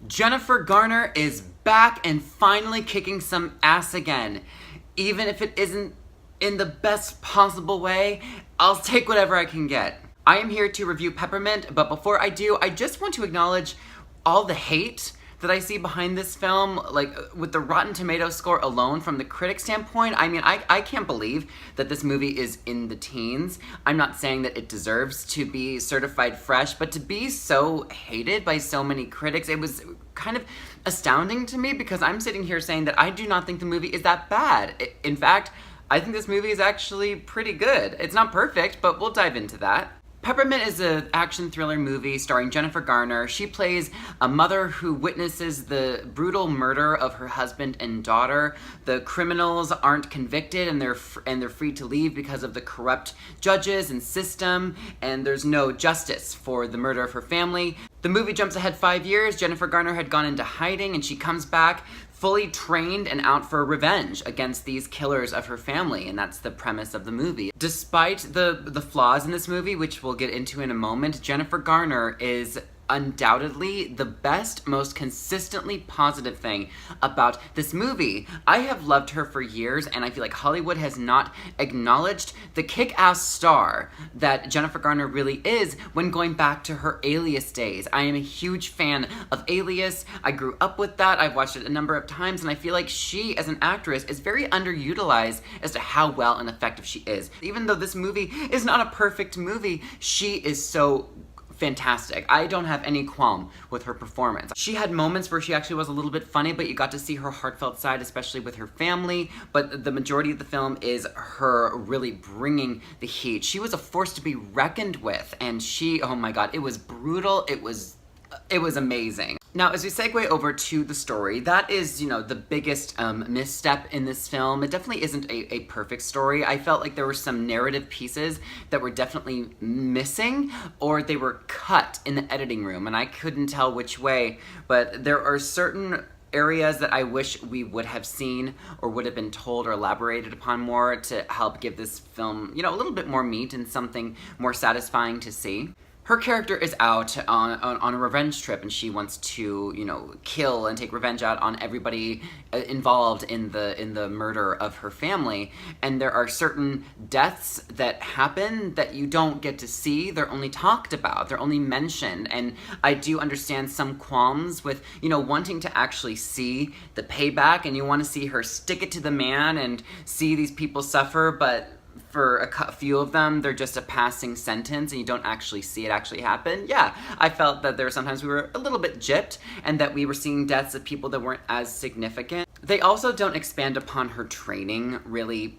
Jennifer Garner is back and finally kicking some ass again. Even if it isn't in the best possible way, I'll take whatever I can get. I am here to review Peppermint, but before I do, I just want to acknowledge all the hate that I see behind this film, like with the Rotten Tomatoes score alone from the critic standpoint. I mean, I can't believe that this movie is in the teens. I'm not saying that it deserves to be certified fresh, but to be so hated by so many critics, it was kind of astounding to me because I'm sitting here saying that I do not think the movie is that bad. In fact, I think this movie is actually pretty good. It's not perfect, but we'll dive into that. Peppermint is an action thriller movie starring Jennifer Garner. She plays a mother who witnesses the brutal murder of her husband and daughter. The criminals aren't convicted and they're free to leave because of the corrupt judges and system, and there's no justice for the murder of her family. The movie jumps ahead 5 years. Jennifer Garner had gone into hiding and she comes back fully trained and out for revenge against these killers of her family, and that's the premise of the movie. Despite the flaws in this movie, which we'll get into in a moment, Jennifer Garner is undoubtedly the best, most consistently positive thing about this movie. I have loved her for years, and I feel like Hollywood has not acknowledged the kick-ass star that Jennifer Garner really is when going back to her Alias days. I am a huge fan of Alias. I grew up with that. I've watched it a number of times, and I feel like she, as an actress, is very underutilized as to how well and effective she is. Even though this movie is not a perfect movie, she is so fantastic. I don't have any qualm with her performance. She had moments where she actually was a little bit funny, but you got to see her heartfelt side, especially with her family, but the majority of the film is her really bringing the heat. She was a force to be reckoned with, and she, oh my god, it was brutal, it was amazing. Now, as we segue over to the story, that is, you know, the biggest misstep in this film. It definitely isn't a perfect story. I felt like there were some narrative pieces that were definitely missing, or they were cut in the editing room, and I couldn't tell which way, but there are certain areas that I wish we would have seen or would have been told or elaborated upon more to help give this film, you know, a little bit more meat and something more satisfying to see. Her character is out on a revenge trip, and she wants to, you know, kill and take revenge out on everybody involved in the murder of her family. And there are certain deaths that happen that you don't get to see. They're only talked about. They're only mentioned. And I do understand some qualms with, you know, wanting to actually see the payback, and you want to see her stick it to the man and see these people suffer, but for a few of them, they're just a passing sentence and you don't actually see it actually happen. Yeah, I felt that there were sometimes we were a little bit gypped and that we were seeing deaths of people that weren't as significant. They also don't expand upon her training really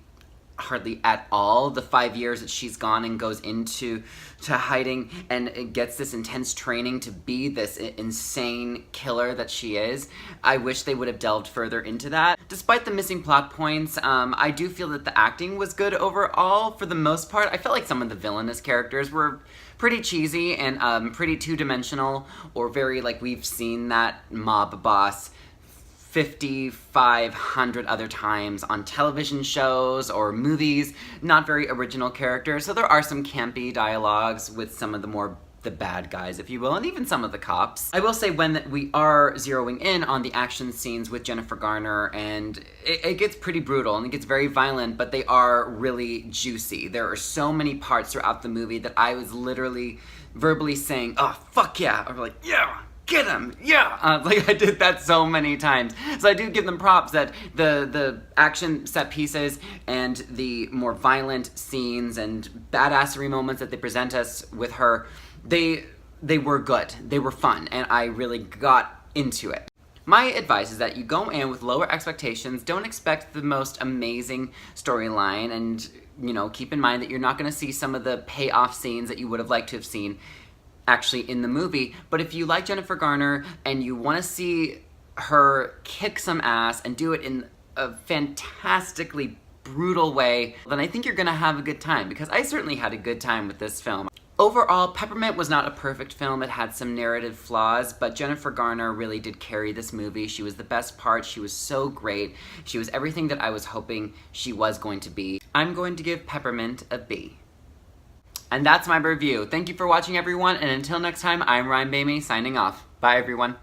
hardly at all. The 5 years that she's gone and goes into hiding and gets this intense training to be this insane killer that she is. I wish they would have delved further into that. Despite the missing plot points, I do feel that the acting was good overall for the most part. I felt like some of the villainous characters were pretty cheesy and pretty two-dimensional, or very like we've seen that mob boss 5,500 other times on television shows or movies, not very original characters. So there are some campy dialogues with some of the bad guys, if you will, and even some of the cops. I will say when we are zeroing in on the action scenes with Jennifer Garner, and it gets pretty brutal and it gets very violent, but they are really juicy. There are so many parts throughout the movie that I was literally verbally saying, oh, fuck yeah, or like, yeah, get him, yeah! Like I did that so many times. So I do give them props that the action set pieces and the more violent scenes and badassery moments that they present us with her, they were good, they were fun, and I really got into it. My advice is that you go in with lower expectations, don't expect the most amazing storyline, and, you know, keep in mind that you're not gonna see some of the payoff scenes that you would have liked to have seen actually in the movie. But if you like Jennifer Garner and you want to see her kick some ass and do it in a fantastically brutal way, then I think you're gonna have a good time, because I certainly had a good time with this film. Overall, Peppermint was not a perfect film. It had some narrative flaws, but Jennifer Garner really did carry this movie. She was the best part. She was so great. She was everything that I was hoping she was going to be. I'm going to give Peppermint a B. And that's my review. Thank you for watching, everyone, and until next time, I'm Ryan Boehme, signing off. Bye, everyone.